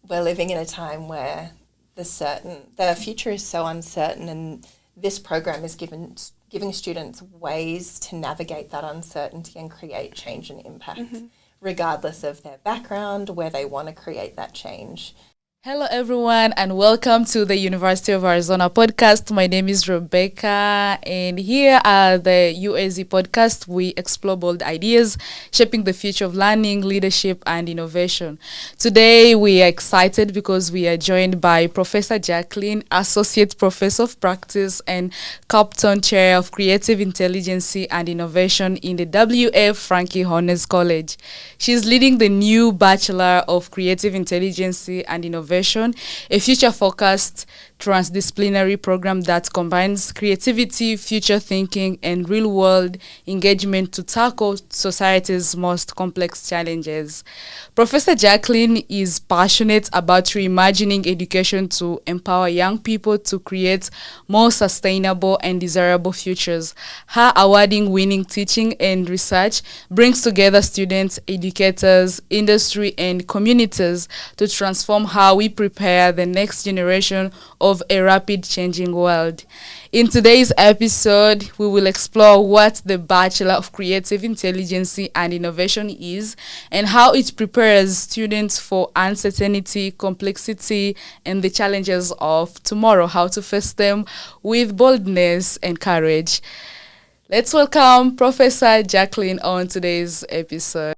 we're living in a time where the future is so uncertain, and this program is giving students ways to navigate that uncertainty and create change and impact, regardless of their background, where they want to create that change. Hello, everyone, and welcome to the University of Arizona podcast. My name is Rebecca, and here at the UAZ Podcast, we explore bold ideas, shaping the future of learning, leadership, and innovation. Today, we are excited because we are joined by Professor Jacqueline, Associate Professor of Practice and Capton Chair of Creative Intelligence and Innovation in the W.F. Franke Honors College. She's leading the new Bachelor of Creative Intelligence and Innovation, a future-focused transdisciplinary program that combines creativity, future thinking, and real-world engagement to tackle society's most complex challenges. Professor Jacqueline is passionate about reimagining education to empower young people to create more sustainable and desirable futures. Her award-winning teaching and research brings together students, educators, industry, and communities to transform how we prepare the next generation of a rapid changing world. In today's episode, we will explore what the Bachelor of Creative Intelligence and Innovation is and how it prepares students for uncertainty, complexity, and the challenges of tomorrow, how to face them with boldness and courage. Let's welcome Professor Jacqueline on today's episode.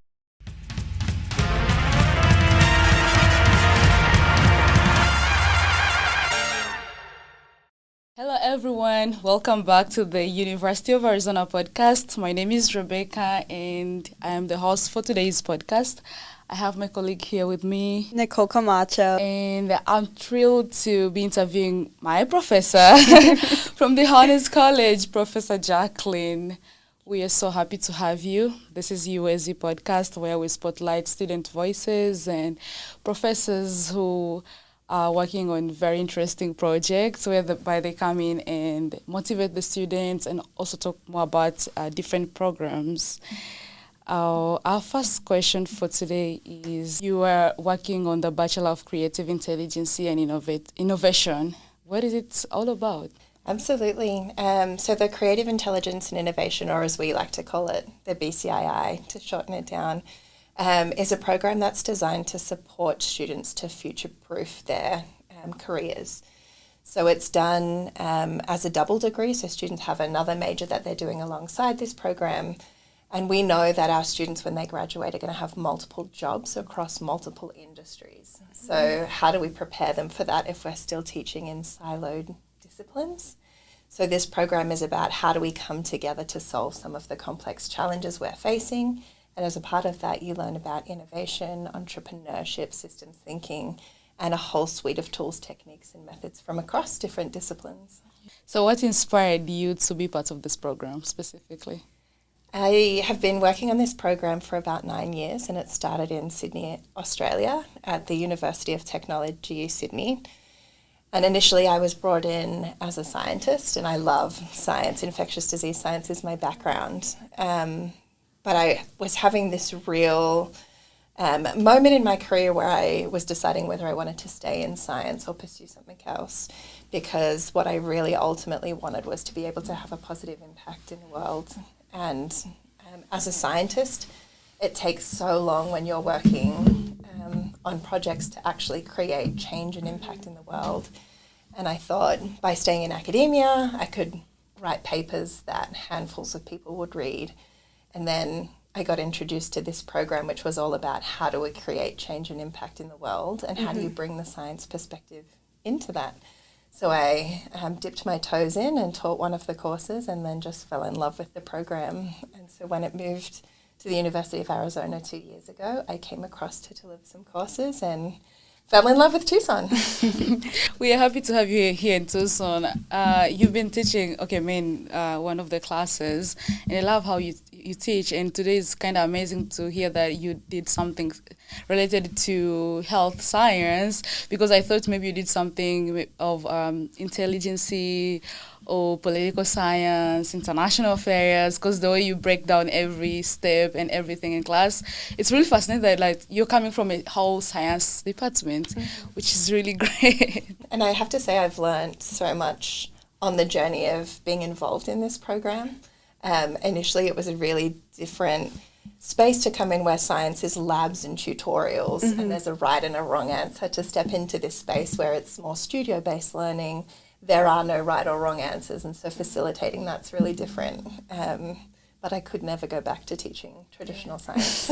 Hello, everyone. Welcome back to the University of Arizona podcast. My name is Rebecca, and I am the host for today's podcast. I have my colleague here with me, Nicole Camacho. And I'm thrilled to be interviewing my professor from the Honors College, Professor Jacqueline. We are so happy to have you. This is UAZ Podcast, where we spotlight student voices and professors who are working on very interesting projects whereby they come in and motivate the students and also talk more about different programs. Our first question for today is, you are working on the Bachelor of Creative Intelligence and Innovation. What is it all about? Absolutely. So the Creative Intelligence and Innovation, or as we like to call it, the BCII, to shorten it down, is a program that's designed to support students to future-proof their careers. So it's done as a double degree, so students have another major that they're doing alongside this program. And we know that our students, when they graduate, are going to have multiple jobs across multiple industries. So how do we prepare them for that if we're still teaching in siloed disciplines? So this program is about how do we come together to solve some of the complex challenges we're facing. And as a part of that, you learn about innovation, entrepreneurship, systems thinking, and a whole suite of tools, techniques, and methods from across different disciplines. So what inspired you to be part of this program specifically? I have been working on this program for about 9 years, and it started in Sydney, Australia, at the University of Technology, Sydney. And initially I was brought in as a scientist, and I love science. Infectious disease science is my background. But I was having this real moment in my career where I was deciding whether I wanted to stay in science or pursue something else, because what I really ultimately wanted was to be able to have a positive impact in the world. And as a scientist, it takes so long when you're working on projects to actually create change and impact in the world. And I thought by staying in academia, I could write papers that handfuls of people would read. And then I got introduced to this program, which was all about how do we create change and impact in the world, and how do you bring the science perspective into that. So I dipped my toes in and taught one of the courses, and then just fell in love with the program. And so when it moved to the University of Arizona 2 years ago, I came across to deliver some courses and fell in love with Tucson. We are happy to have you here in Tucson. You've been teaching, one of the classes, and I love how you you teach, and today is kind of amazing to hear that you did something related to health science, because I thought maybe you did something of intelligence or political science, international affairs, because the way you break down every step and everything in class, it's really fascinating that like you're coming from a whole science department, which is really great. And I have to say I've learned so much on the journey of being involved in this program. Initially it was a really different space to come in where science is labs and tutorials, and there's a right and a wrong answer. To step into this space where it's more studio-based learning, there are no right or wrong answers, and so facilitating that's really different. But I could never go back to teaching traditional science.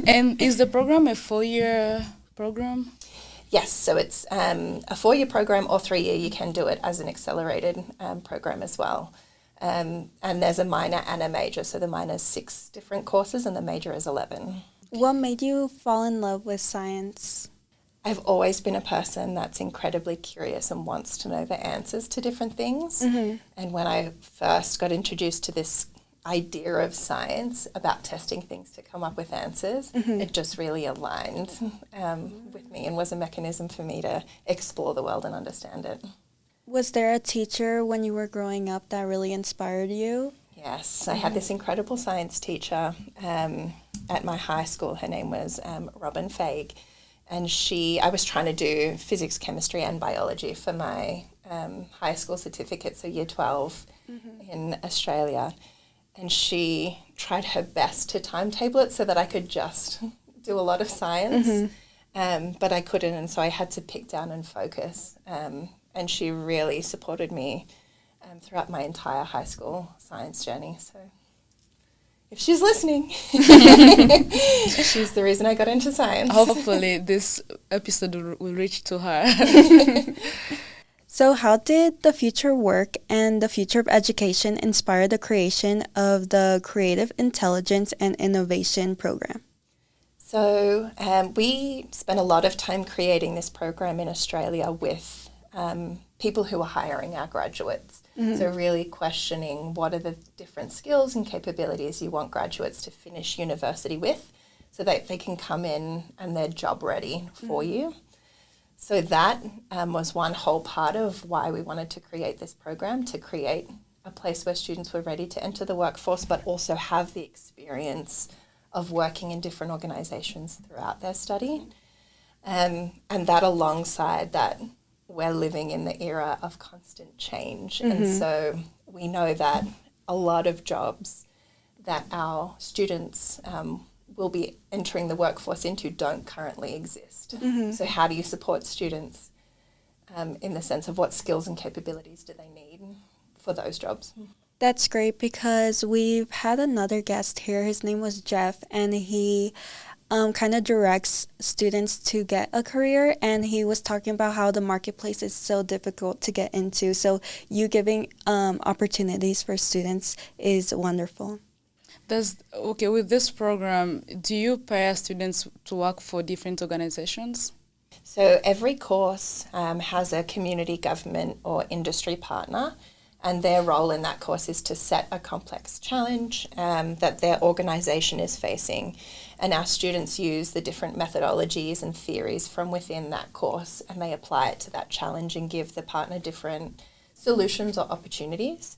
And is the program a 4-year program? Yes, so it's a 4-year program or 3-year. You can do it as an accelerated program as well. And there's a minor and a major, so the minor is 6 different courses and the major is 11. What made you fall in love with science? I've always been a person that's incredibly curious and wants to know the answers to different things. And when I first got introduced to this idea of science about testing things to come up with answers, it just really aligned with me and was a mechanism for me to explore the world and understand it. Was there a teacher when you were growing up that really inspired you? Yes, I had this incredible science teacher at my high school. Her name was Robin Faig, and I was trying to do physics, chemistry and biology for my high school certificate, so year 12 in Australia. And she tried her best to timetable it so that I could just do a lot of science, but I couldn't, and so I had to pick down and focus. And she really supported me throughout my entire high school science journey. So if she's listening, she's the reason I got into science. Hopefully this episode will reach to her. So how did the future work and the future of education inspire the creation of the Creative Intelligence and Innovation program? So we spent a lot of time creating this program in Australia with people who are hiring our graduates. So really questioning what are the different skills and capabilities you want graduates to finish university with so that they can come in and they're job ready for you. So that was one whole part of why we wanted to create this program, to create a place where students were ready to enter the workforce but also have the experience of working in different organisations throughout their study. And that alongside that, we're living in the era of constant change. And so we know that a lot of jobs that our students will be entering the workforce into don't currently exist. So how do you support students in the sense of what skills and capabilities do they need for those jobs? That's great, because we've had another guest here. His name was Jeff, and he kind of directs students to get a career, and he was talking about how the marketplace is so difficult to get into. So you giving opportunities for students is wonderful. With this program, do you pair students to work for different organizations? So every course has a community, government or industry partner, and their role in that course is to set a complex challenge that their organisation is facing. And our students use the different methodologies and theories from within that course, and they apply it to that challenge and give the partner different solutions or opportunities.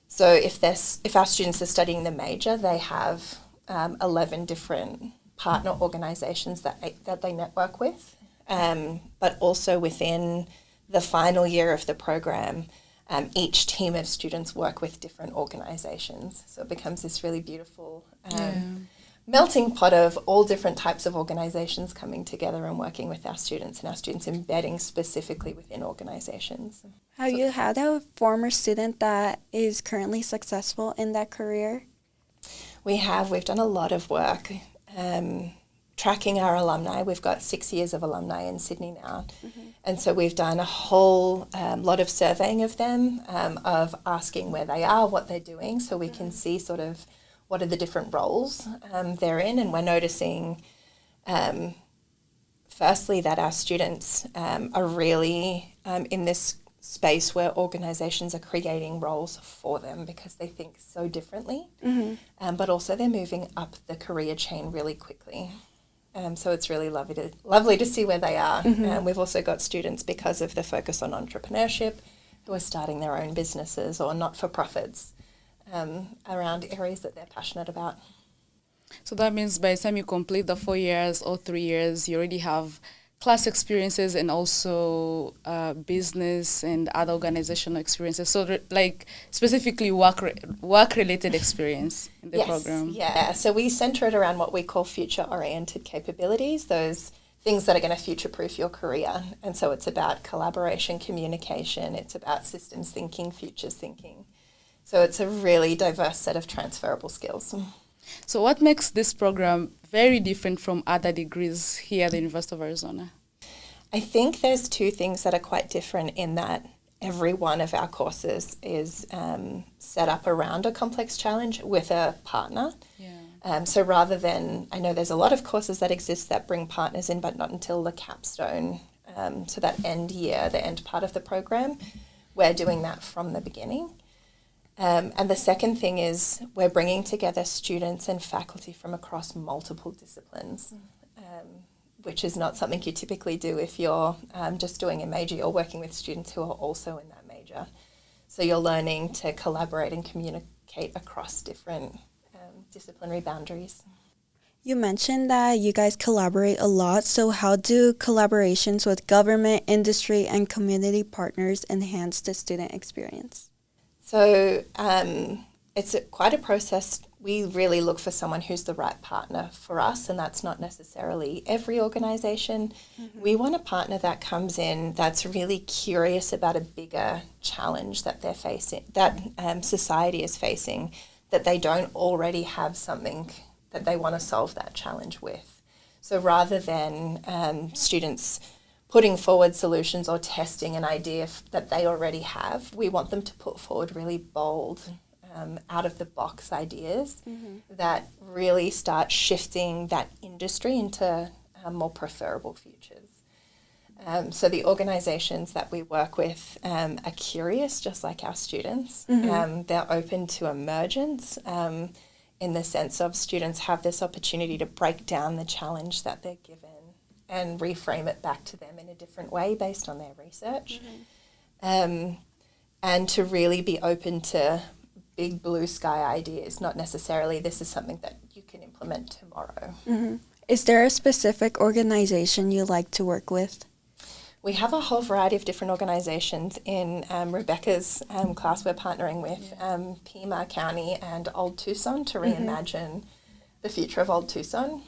So if our students are studying the major, they have 11 different partner organisations that they network with, but also within the final year of the program, each team of students work with different organisations. So it becomes this really beautiful melting pot of all different types of organisations coming together and working with our students, and our students embedding specifically within organisations. Have you had a former student that is currently successful in that career? We've done a lot of work tracking our alumni. We've got 6 years of alumni in Sydney now. And so we've done a whole lot of surveying of them, of asking where they are, what they're doing, so we can see sort of what are the different roles they're in. And we're noticing, firstly, that our students are really in this space where organisations are creating roles for them because they think so differently, but also they're moving up the career chain really quickly. So it's really lovely to see where they are. We've also got students, because of the focus on entrepreneurship, who are starting their own businesses or not-for-profits around areas that they're passionate about. So that means by the time you complete the 4 years or 3 years, you already have class experiences and also business and other organizational experiences. So like specifically work-related experience in the program. Yeah, so we center it around what we call future-oriented capabilities, those things that are going to future-proof your career. And so it's about collaboration, communication, it's about systems thinking, futures thinking. So it's a really diverse set of transferable skills. So what makes this program very different from other degrees here at the University of Arizona? I think there's two things that are quite different in that every one of our courses is set up around a complex challenge with a partner. Yeah. So rather than, I know there's a lot of courses that exist that bring partners in, but not until the capstone, so that end year, the end part of the program, we're doing that from the beginning. And the second thing is we're bringing together students and faculty from across multiple disciplines, which is not something you typically do if you're just doing a major. You're working with students who are also in that major. So you're learning to collaborate and communicate across different disciplinary boundaries. You mentioned that you guys collaborate a lot. So how do collaborations with government, industry, and community partners enhance the student experience? So it's quite a process. We really look for someone who's the right partner for us, and that's not necessarily every organisation. We want a partner that comes in that's really curious about a bigger challenge that they're facing, that society is facing, that they don't already have something that they want to solve that challenge with. So rather than students putting forward solutions or testing an idea that they already have, we want them to put forward really bold, out-of-the-box ideas that really start shifting that industry into more preferable futures. So the organisations that we work with are curious, just like our students. They're open to emergence in the sense of students have this opportunity to break down the challenge that they're given and reframe it back to them in a different way based on their research. And to really be open to big blue sky ideas, not necessarily this is something that you can implement tomorrow. Is there a specific organization you like to work with? We have a whole variety of different organisations. In Rebecca's class, we're partnering with Pima County and Old Tucson to reimagine the future of Old Tucson.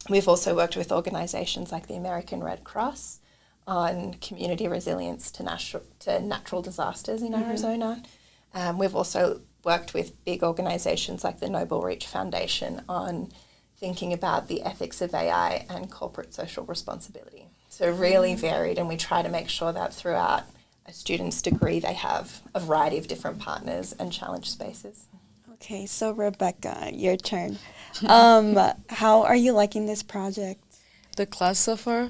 We've also worked with organisations like the American Red Cross on community resilience to natural disasters in Arizona. We've also worked with big organisations like the Noble Reach Foundation on thinking about the ethics of AI and corporate social responsibility. So really varied, and we try to make sure that throughout a student's degree they have a variety of different partners and challenge spaces. Okay, so Rebecca, your turn. How are you liking this project? The class so far?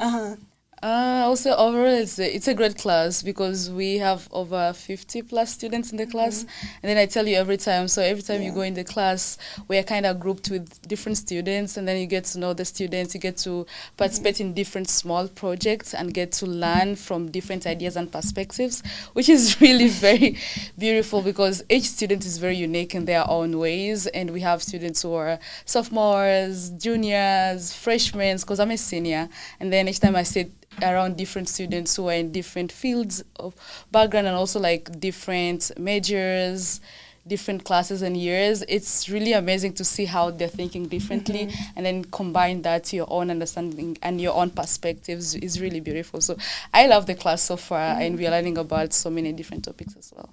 Also, overall, it's a great class because we have over 50 plus students in the class. And then I tell you every time you go in the class, we are kind of grouped with different students, and then you get to know the students, you get to participate in different small projects and get to learn from different ideas and perspectives, which is really very beautiful because each student is very unique in their own ways. And we have students who are sophomores, juniors, freshmen, because I'm a senior. And then each time I sit around different students who are in different fields of background and also like different majors, different classes and years, it's really amazing to see how they're thinking differently and then combine that to your own understanding and your own perspectives is really beautiful. So I love the class so far and we are learning about so many different topics as well.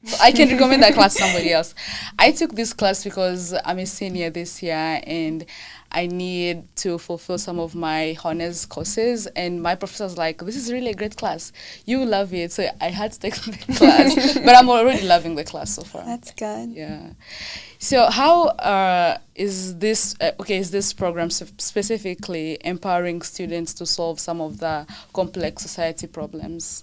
So I can recommend that class to somebody else. I took this class because I'm a senior this year and I need to fulfill some of my honors courses. And my professor was like, this is really a great class. You will love it. So I had to take the class. But I'm already loving the class so far. That's good. Yeah. So how is this program specifically empowering students to solve some of the complex society problems?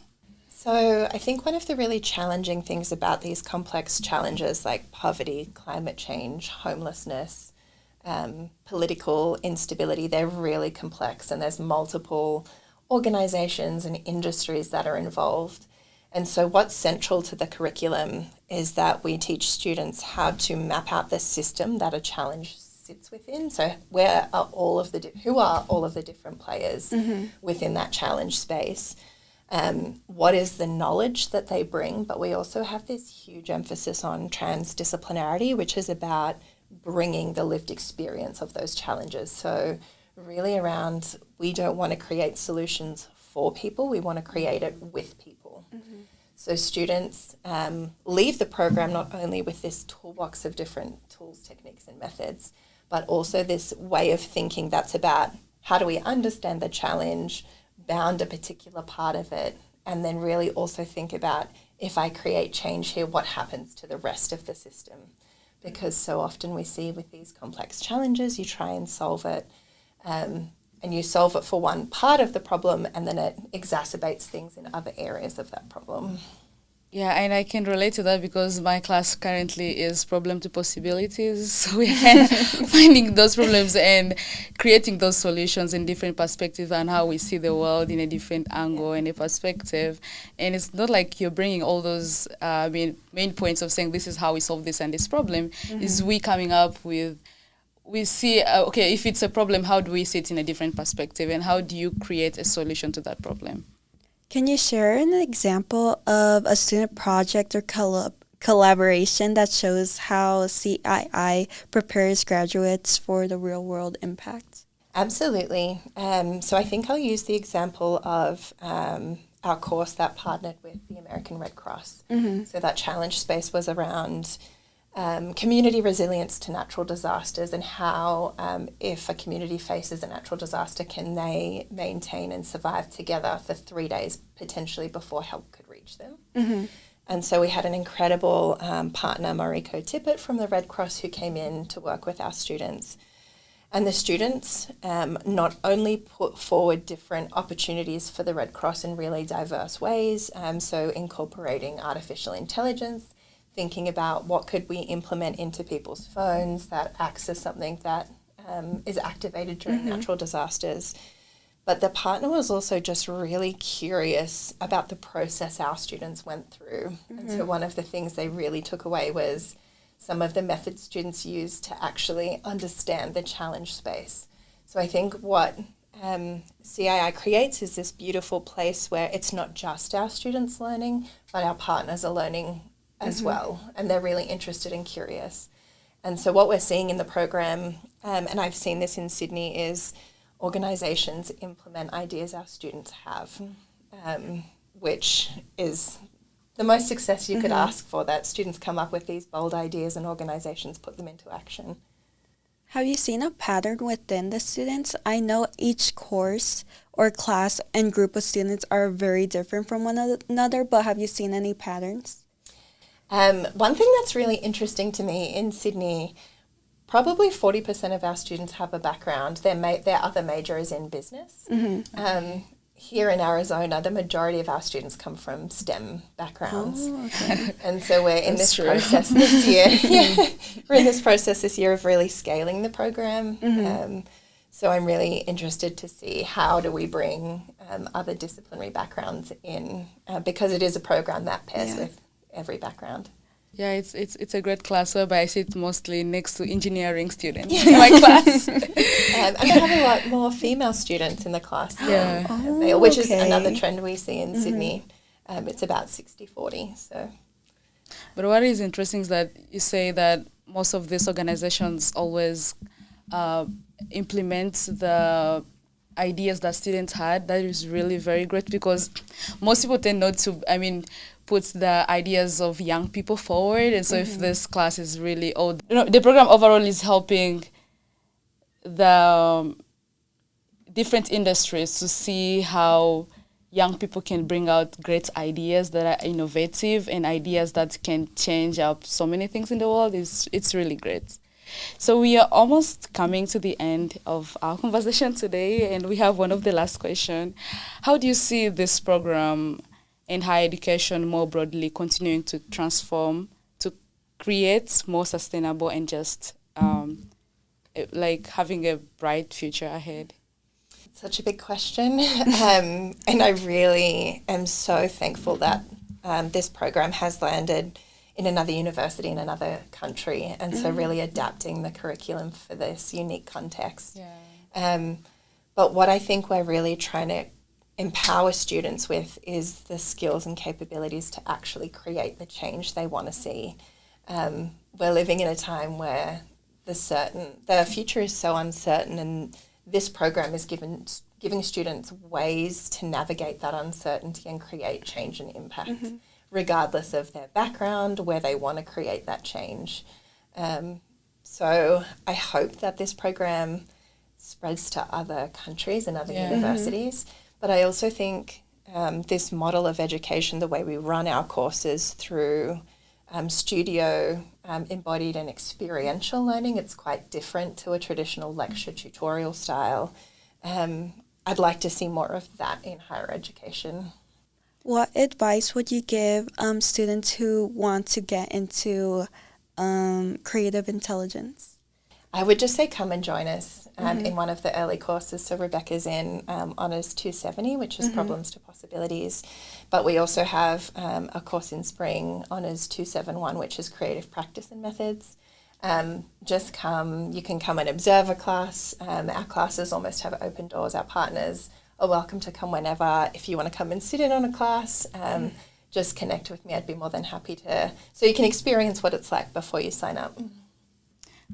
So I think one of the really challenging things about these complex challenges like poverty, climate change, homelessness, political instability, they're really complex, and there's multiple organisations and industries that are involved. And so what's central to the curriculum is that we teach students how to map out the system that a challenge sits within. So who are all of the different players within that challenge space? What is the knowledge that they bring? But we also have this huge emphasis on transdisciplinarity, which is about bringing the lived experience of those challenges. So really around, we don't want to create solutions for people, we want to create it with people. So students leave the program not only with this toolbox of different tools, techniques and methods, but also this way of thinking that's about how do we understand the challenge, bound a particular part of it, and then really also think about, if I create change here, what happens to the rest of the system? Because so often we see with these complex challenges, you try and solve it, and you solve it for one part of the problem, and then it exacerbates things in other areas of that problem. Yeah, and I can relate to that because my class currently is problem to possibilities. So we're kind of finding those problems and creating those solutions in different perspectives and how we see the world in a different angle and a perspective. And it's not like you're bringing all those main points of saying this is how we solve this and this problem. Is we coming up with, we see, okay, if it's a problem, how do we see it in a different perspective, and how do you create a solution to that problem? Can you share an example of a student project or collaboration that shows how CII prepares graduates for the real-world impact? Absolutely. So I think I'll use the example of our course that partnered with the American Red Cross. So that challenge space was around community resilience to natural disasters, and how if a community faces a natural disaster, can they maintain and survive together for 3 days potentially before help could reach them. And so we had an incredible partner, Mariko Tippett from the Red Cross, who came in to work with our students. And the students not only put forward different opportunities for the Red Cross in really diverse ways, so incorporating artificial intelligence, thinking about what could we implement into people's phones that access something that is activated during natural disasters. But the partner was also just really curious about the process our students went through. And so one of the things they really took away was some of the methods students used to actually understand the challenge space. So I think what CII creates is this beautiful place where it's not just our students learning, but our partners are learning as well, and they're really interested and curious. And so what we're seeing in the program, and I've seen this in Sydney, is organisations implement ideas our students have, which is the most success you could ask for, that students come up with these bold ideas and organisations put them into action. Have you seen a pattern within the students? I know each course or class and group of students are very different from one another, but have you seen any patterns? One thing that's really interesting to me in Sydney, probably 40% of our students have a background. Their other major is in business. Here in Arizona, the majority of our students come from STEM backgrounds. Oh, okay. And so we're in this process this year. We're in this process this year of really scaling the program. So I'm really interested to see how do we bring other disciplinary backgrounds in, because it is a program that pairs with every background. Yeah, it's a great class, but I sit mostly next to engineering students in my class. And I have a lot more female students in the class, which is another trend we see in Sydney. It's about 60-40. So. But what is interesting is that you say that most of these organizations always implement the ideas that students had. That is really very great, because most people tend not to, put the ideas of young people forward. And so if this class is really old, the program overall is helping the different industries to see how young people can bring out great ideas that are innovative and ideas that can change up so many things in the world. It's really great. So we are almost coming to the end of our conversation today, and we have one of the last questions. How do you see this program and higher education more broadly continuing to transform, to create more sustainable and just like having a bright future ahead? Such a big question. And I really am so thankful that this program has landed in another university in another country, and so really adapting the curriculum for this unique context. Yeah. But what I think we're really trying to empower students with is the skills and capabilities to actually create the change they want to see. We're living in a time where the future is so uncertain, and this program is giving students ways to navigate that uncertainty and create change and impact, regardless of their background, where they want to create that change. So I hope that this program spreads to other countries and other universities. But I also think this model of education, the way we run our courses through studio, embodied and experiential learning, it's quite different to a traditional lecture tutorial style. I'd like to see more of that in higher education. What advice would you give students who want to get into creative intelligence? I would just say come and join us in one of the early courses. So Rebecca's in Honours 270, which is Problems to Possibilities. But we also have a course in spring, Honours 271, which is Creative Practice and Methods. Just come, you can come and observe a class. Our classes almost have open doors. Our partners are welcome to come whenever. If you want to come and sit in on a class, just connect with me. I'd be more than happy to, so you can experience what it's like before you sign up.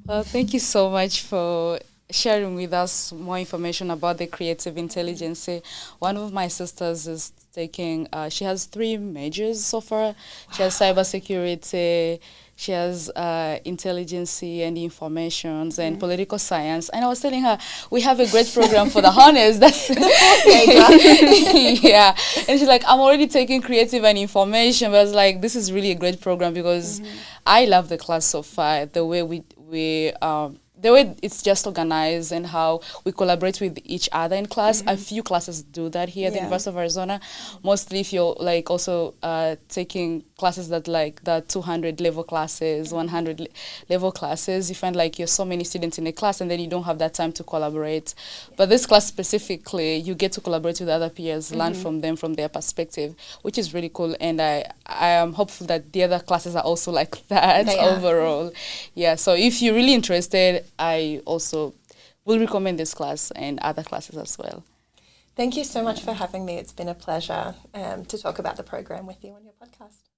Well, thank you so much for sharing with us more information about the creative intelligence. One of my sisters is taking, she has 3 majors so far. She has cybersecurity, she has intelligence and informations and political science. And I was telling her, we have a great program for the honors. That's yeah. And she's like, I'm already taking creative and information. But I was like, this is really a great program because I love the class so far, the way the way it's just organized and how we collaborate with each other in class. A few classes do that here at the University of Arizona. Mostly if you're like also taking classes that like the 200 level classes, 100 level classes, you find like you're so many students in a class and then you don't have that time to collaborate. But this class specifically, you get to collaborate with other peers, learn from them, from their perspective, which is really cool. And I am hopeful that the other classes are also like that overall. Yeah, so if you're really interested, I also will recommend this class and other classes as well. Thank you so much for having me. It's been a pleasure to talk about the program with you on your podcast.